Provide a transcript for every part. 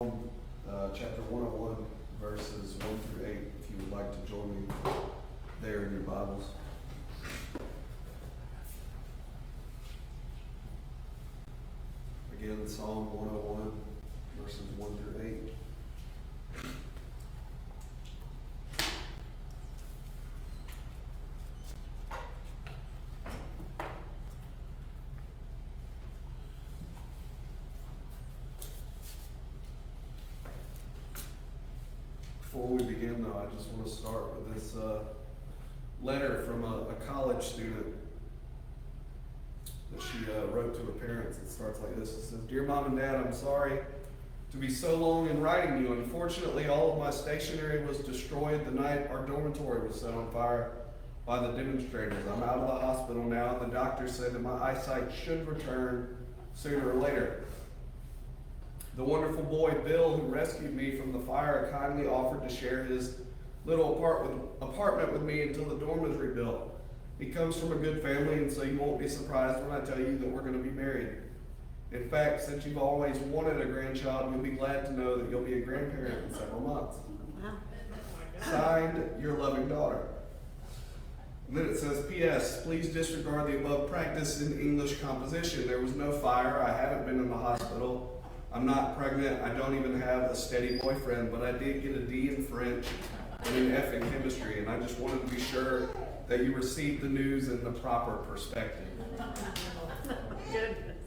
Chapter 101, verses 1 through 8, if you would like to join me there in your Bibles. Again, Psalm 101, verses 1 through 8. Before we begin, though, I just want to start with this letter from a college student that she wrote to her parents. It starts like this. It says, "Dear Mom and Dad, I'm sorry to be so long in writing you. Unfortunately, all of my stationery was destroyed the night our dormitory was set on fire by the demonstrators. I'm out of the hospital now, and the doctors say that my eyesight should return sooner or later. The wonderful boy, Bill, who rescued me from the fire, kindly offered to share his little apartment with me until the dorm is rebuilt. He comes from a good family, and so you won't be surprised when I tell you that we're going to be married. In fact, since you've always wanted a grandchild, you'll be glad to know that you'll be a grandparent in several months. Signed, your loving daughter." And then it says, "P.S. Please disregard the above practice in English composition. There was no fire. I haven't been in the hospital. I'm not pregnant. I don't even have a steady boyfriend, but I did get a D in French and an F in chemistry, and I just wanted to be sure that you received the news in the proper perspective." Goodness.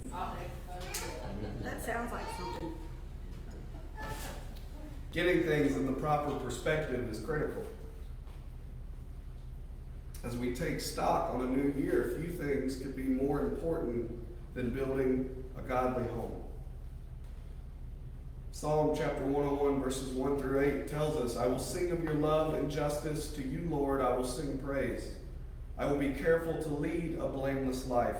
That sounds like something. Getting things in the proper perspective is critical. As we take stock on a new year, few things could be more important than building a godly home. Psalm chapter 101, verses 1 through 8 tells us, "I will sing of your love and justice. To you, Lord, I will sing praise. I will be careful to lead a blameless life.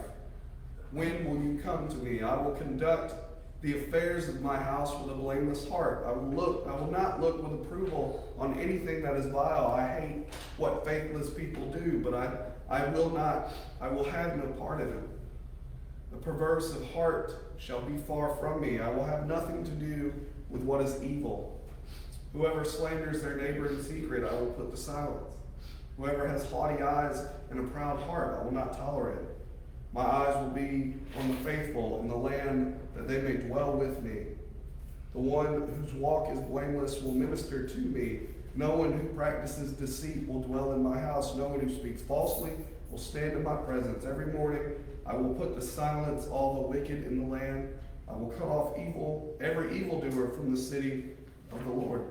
When will you come to me? I will conduct the affairs of my house with a blameless heart. I will not look with approval on anything that is vile. I hate what faithless people do, but I will have no part in it. The perverse of heart shall be far from me. I will have nothing to do with what is evil. Whoever slanders their neighbor in secret, I will put to silence. Whoever has haughty eyes and a proud heart, I will not tolerate. My eyes will be on the faithful in the land that they may dwell with me. The one whose walk is blameless will minister to me. No one who practices deceit will dwell in my house. No one who speaks falsely will stand in my presence. Every morning I will put to silence all the wicked in the land. I will cut off every evildoer from the city of the Lord."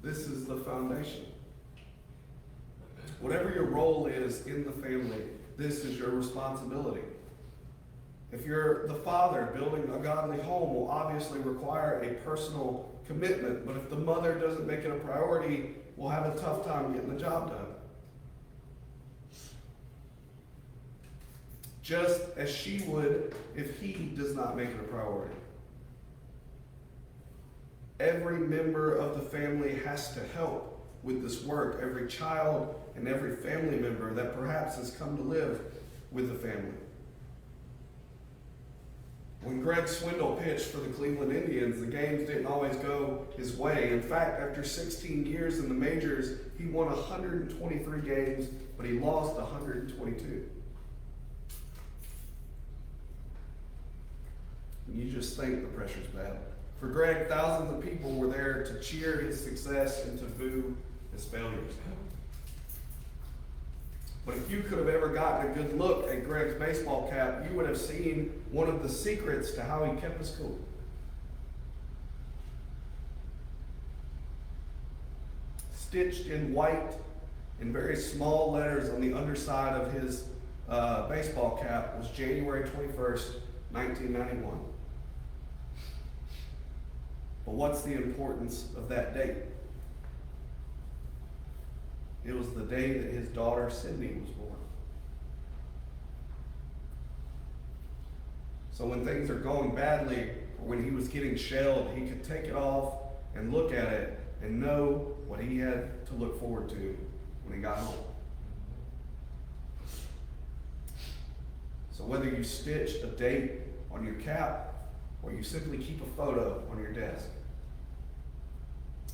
This is the foundation. Whatever your role is in the family, this is your responsibility. If you're the father, building a godly home will obviously require a personal commitment, but if the mother doesn't make it a priority, we'll have a tough time getting the job done. Just as she would if he does not make it a priority. Every member of the family has to help with this work. Every child and every family member that perhaps has come to live with the family. When Greg Swindle pitched for the Cleveland Indians, the games didn't always go his way. In fact, after 16 years in the majors, he won 123 games, but he lost 122. And you just think the pressure's bad. For Greg, thousands of people were there to cheer his success and to boo his failures. But if you could have ever gotten a good look at Greg's baseball cap, you would have seen one of the secrets to how he kept his cool. Stitched in white in very small letters on the underside of his baseball cap was January 21st, 1991. But what's the importance of that date? It was the day that his daughter Sydney was born. So when things are going badly, or when he was getting shelled, he could take it off and look at it and know what he had to look forward to when he got home. So whether you stitch a date on your cap or you simply keep a photo on your desk.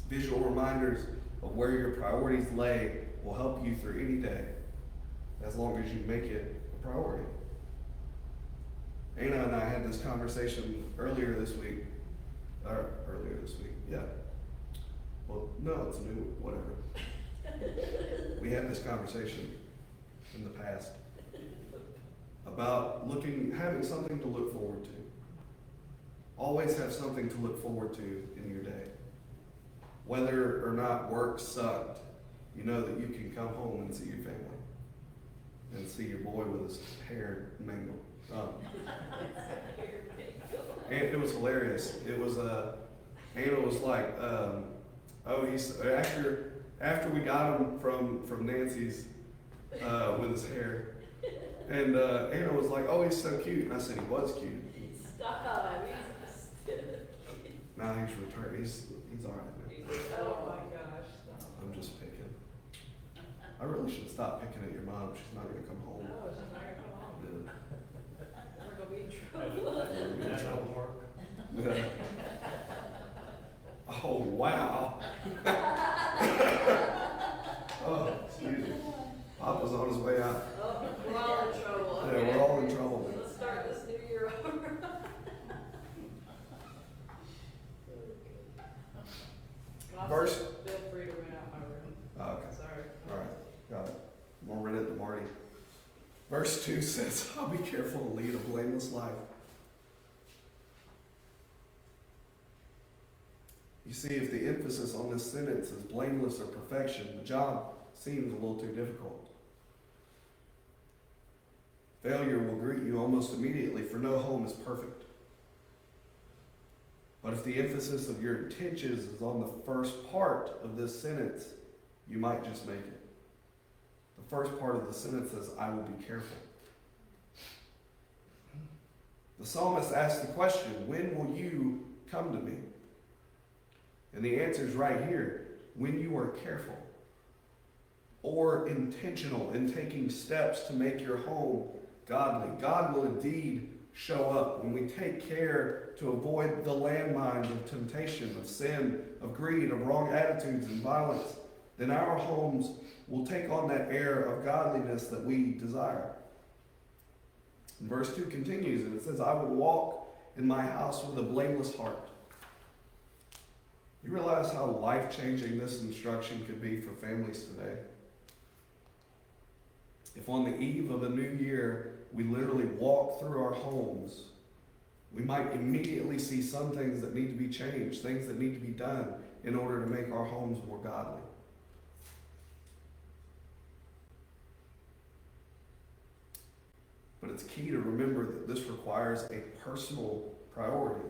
Visual reminders of where your priorities lay will help you through any day, as long as you make it a priority. Anna and I had this conversation earlier this week. Yeah. Well, no, it's new, whatever. We had this conversation in the past about having something to look forward to. Always have something to look forward to in your day. Whether or not work sucked, you know that you can come home and see your family and see your boy with his hair mangled. And it was hilarious. It was Anna was like, he's after we got him from Nancy's with his hair, and Anna was like, oh, he's so cute, and I said he was cute. Stop. Now he's returned. He's all right now. Oh my gosh. Stop. I'm just picking. I really should stop picking at your mom. She's not gonna come home. No, it's just not gonna come home. Yeah. We're gonna be in trouble. We're in trouble. Yeah. Oh, wow. Oh, excuse me. Papa's on his way out. Oh, we're all in trouble. Yeah, we're all in trouble. Let's start this new year over. Verse- Feel free to rent out my room. Oh, okay. Sorry. All right. Got it. We'll rent it to Marty. Verse 2 says, I'll be careful to lead a blameless life. You see, if the emphasis on this sentence is blameless or perfection, the job seems a little too difficult. Failure will greet you almost immediately, for no home is perfect. But if the emphasis of your intentions is on the first part of this sentence, you might just make it. The first part of the sentence says, I will be careful. The psalmist asks the question, when will you come to me? And the answer is right here, when you are careful or intentional in taking steps to make your home godly. God will indeed show up when we take care to avoid the landmines of temptation, of sin, of greed, of wrong attitudes and violence. Then our homes will take on that air of godliness that we desire. And verse 2 continues and it says, I will walk in my house with a blameless heart. You realize how life-changing this instruction could be for families today? If on the eve of a new year, we literally walk through our homes, we might immediately see some things that need to be changed, things that need to be done in order to make our homes more godly. But it's key to remember that this requires a personal priority.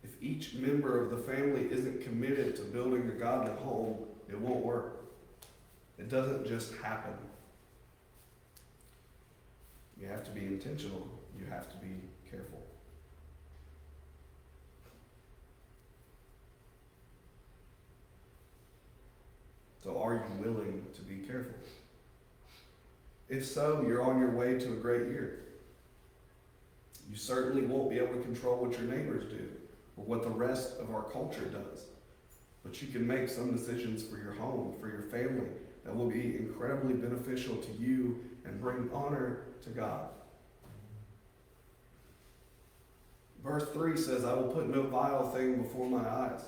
If each member of the family isn't committed to building a godly home, it won't work. It doesn't just happen. You have to be intentional. You have to be careful. So are you willing to be careful? If so, you're on your way to a great year. You certainly won't be able to control what your neighbors do or what the rest of our culture does. But you can make some decisions for your home, for your family, that will be incredibly beneficial to you and bring honor to God. Verse 3 says, I will put no vile thing before my eyes.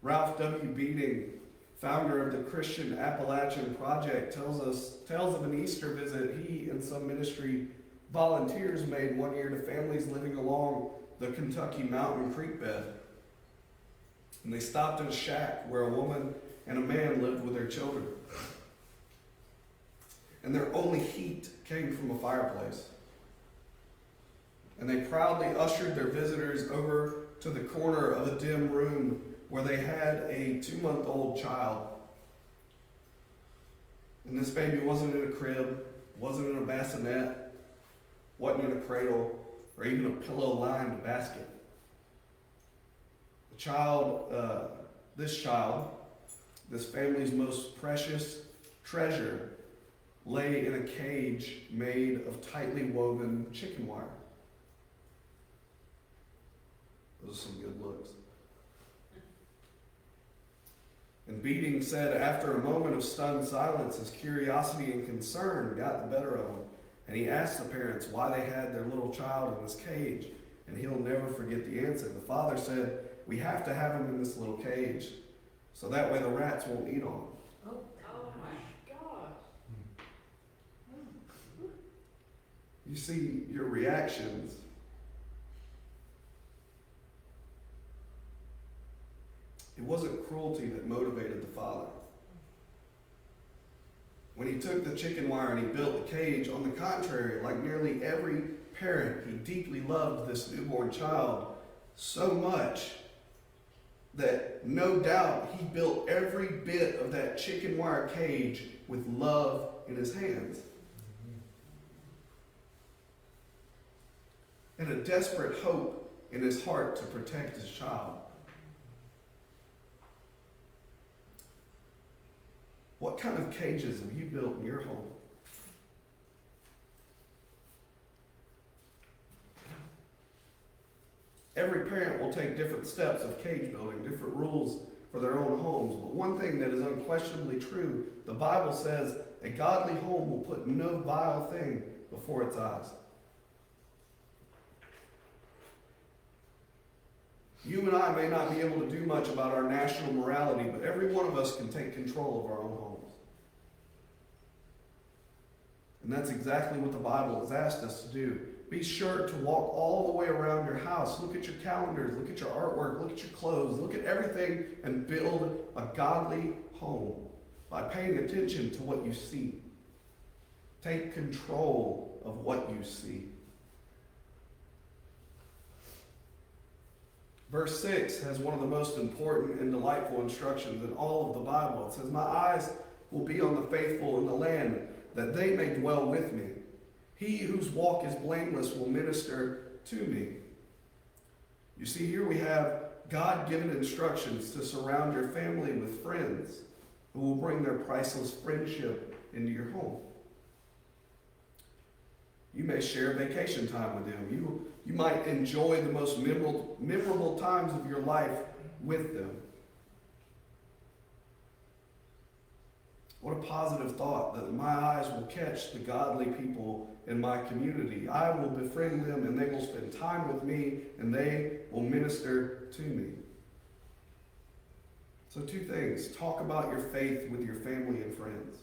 Ralph W. Beating, founder of the Christian Appalachian Project, tells of an Easter visit he and some ministry volunteers made one year to families living along the Kentucky Mountain Creek bed. And they stopped at a shack where a woman and a man lived with their children. And their only heat came from a fireplace. And they proudly ushered their visitors over to the corner of a dim room where they had a 2-month-old child. And this baby wasn't in a crib, wasn't in a bassinet, wasn't in a cradle, or even a pillow-lined basket. This family's most precious treasure, lay in a cage made of tightly woven chicken wire. Those are some good looks. And Beating said, after a moment of stunned silence, his curiosity and concern got the better of him. And he asked the parents why they had their little child in this cage. And he'll never forget the answer. The father said, we have to have him in this little cage, so that way the rats won't eat on him. Oh my gosh. You see, your reactions it wasn't cruelty that motivated the father. When he took the chicken wire and he built the cage, on the contrary, like nearly every parent, he deeply loved this newborn child so much that no doubt he built every bit of that chicken wire cage with love in his hands. And a desperate hope in his heart to protect his child. What kind of cages have you built in your home? Every parent will take different steps of cage building, different rules for their own homes. But one thing that is unquestionably true, the Bible says a godly home will put no vile thing before its eyes. You and I may not be able to do much about our national morality, but every one of us can take control of our own homes. And that's exactly what the Bible has asked us to do. Be sure to walk all the way around your house. Look at your calendars, look at your artwork, look at your clothes, look at everything, and build a godly home by paying attention to what you see. Take control of what you see. Verse 6 has one of the most important and delightful instructions in all of the Bible. It says, my eyes will be on the faithful in the land, that they may dwell with me. He whose walk is blameless will minister to me. You see, here we have God-given instructions to surround your family with friends who will bring their priceless friendship into your home. You may share vacation time with them. You might enjoy the most memorable times of your life with them. What a positive thought that my eyes will catch the godly people in my community. I will befriend them and they will spend time with me and they will minister to me. So 2 things. Talk about your faith with your family and friends.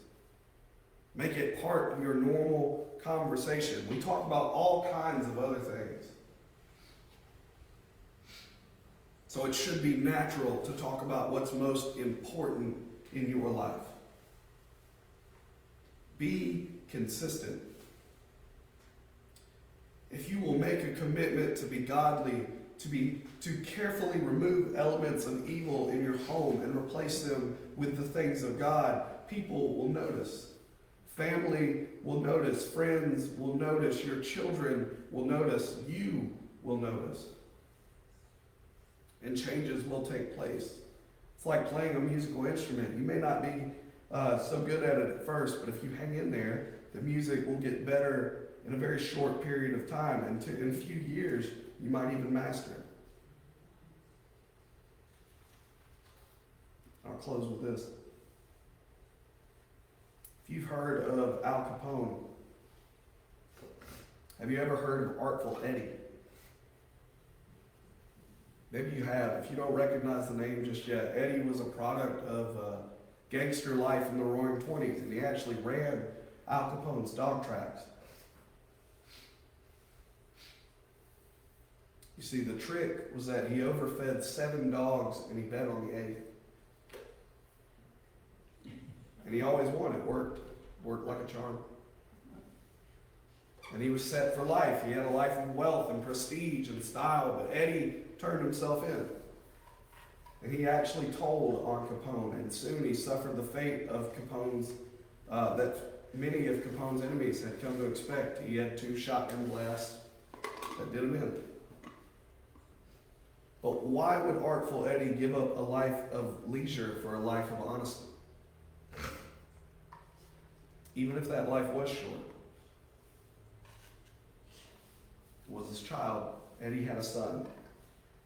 Make it part of your normal conversation. We talk about all kinds of other things. So it should be natural to talk about what's most important in your life. Be consistent. If you will make a commitment to be godly, to carefully remove elements of evil in your home and replace them with the things of God, people will notice. Family will notice. Friends will notice. Your children will notice. You will notice. And changes will take place. It's like playing a musical instrument. You may not be so good at it at first, but if you hang in there, the music will get better in a very short period of time. And in a few years, you might even master it. I'll close with this. If you've heard of Al Capone, have you ever heard of Artful Eddie? Maybe you have. If you don't recognize the name just yet, Eddie was a product of gangster life in the Roaring '20s, and he actually ran Al Capone's dog tracks. You see, the trick was that he overfed 7 dogs and he bet on the 8th. And he always won. It worked. Worked like a charm. And he was set for life. He had a life of wealth and prestige and style, but Eddie turned himself in. And he actually told on Capone, and soon he suffered the fate of Capone's, that many of Capone's enemies had come to expect. He had 2 shotgun blasts that did him in. But why would Artful Eddie give up a life of leisure for a life of honesty? even if that life was short, was his child. Eddie had a son.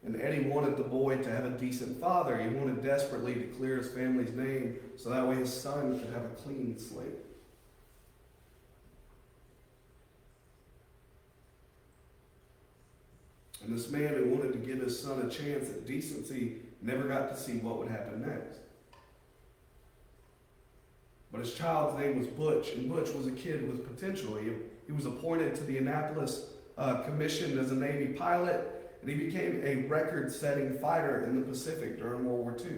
And Eddie wanted the boy to have a decent father. He wanted desperately to clear his family's name so that way his son could have a clean slate. And this man who wanted to give his son a chance at decency never got to see what would happen next. But his child's name was Butch, and Butch was a kid with potential. He was appointed to the Annapolis Commission as a Navy pilot, and he became a record-setting fighter in the Pacific during World War II.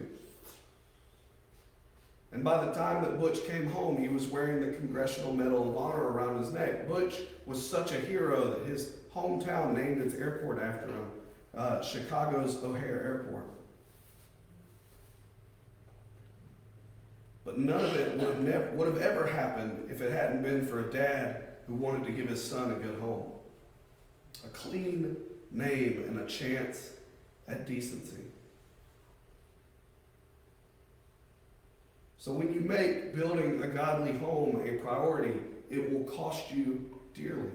And by the time that Butch came home, he was wearing the Congressional Medal of Honor around his neck. Butch was such a hero that his hometown named its airport after him, Chicago's O'Hare Airport. But none of it would have ever happened if it hadn't been for a dad who wanted to give his son a good home, a clean name, and a chance at decency. So when you make building a godly home a priority, it will cost you dearly.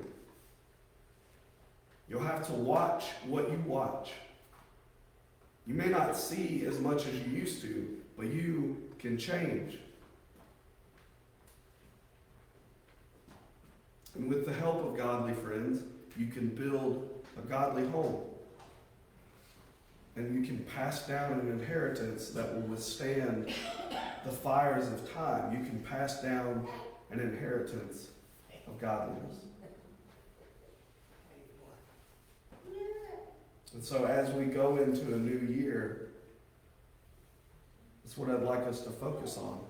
You'll have to watch what you watch. You may not see as much as you used to, but you can change. And with the help of godly friends, you can build a godly home. And you can pass down an inheritance that will withstand the fires of time. You can pass down an inheritance of godliness. And so as we go into a new year, that's what I'd like us to focus on.